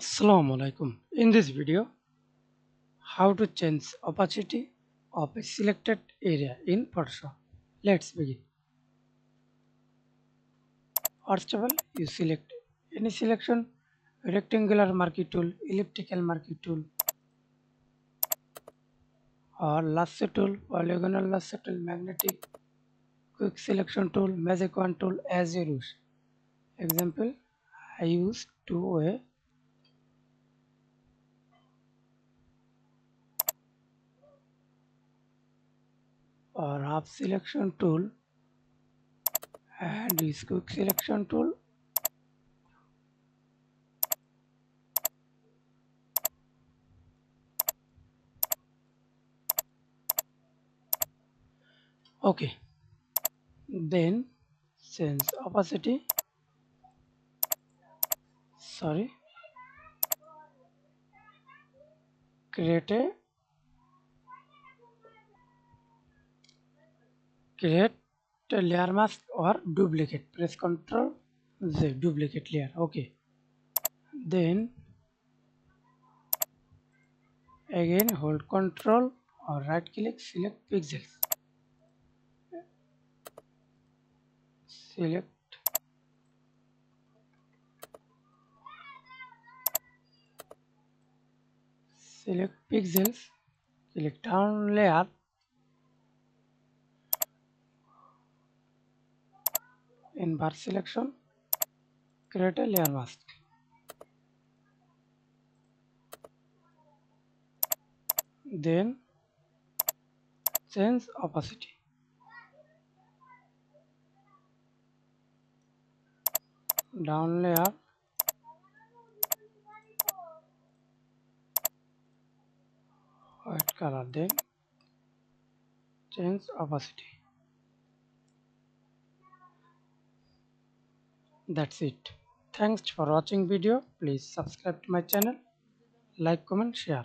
Assalamu Walaikum. In this video, how to change opacity of a selected area in Photoshop. Let's begin. First of all, you select any selection, rectangular marquee tool, elliptical marquee tool, or lasso tool, polygonal lasso tool, magnetic, quick selection tool, magic wand tool as you wish. Example, I use two-way or half selection tool and use quick selection tool. Okay, then change opacity, sorry, create a layer mask or duplicate. Press Ctrl Z, duplicate layer. Okay, then again hold Ctrl or right click, select pixels, select pixels, click down layer, in bar selection, create a layer mask. Then change opacity. Down layer, white color, then change opacity. That's it. Thanks for watching video. Please subscribe to my channel, like, comment, share.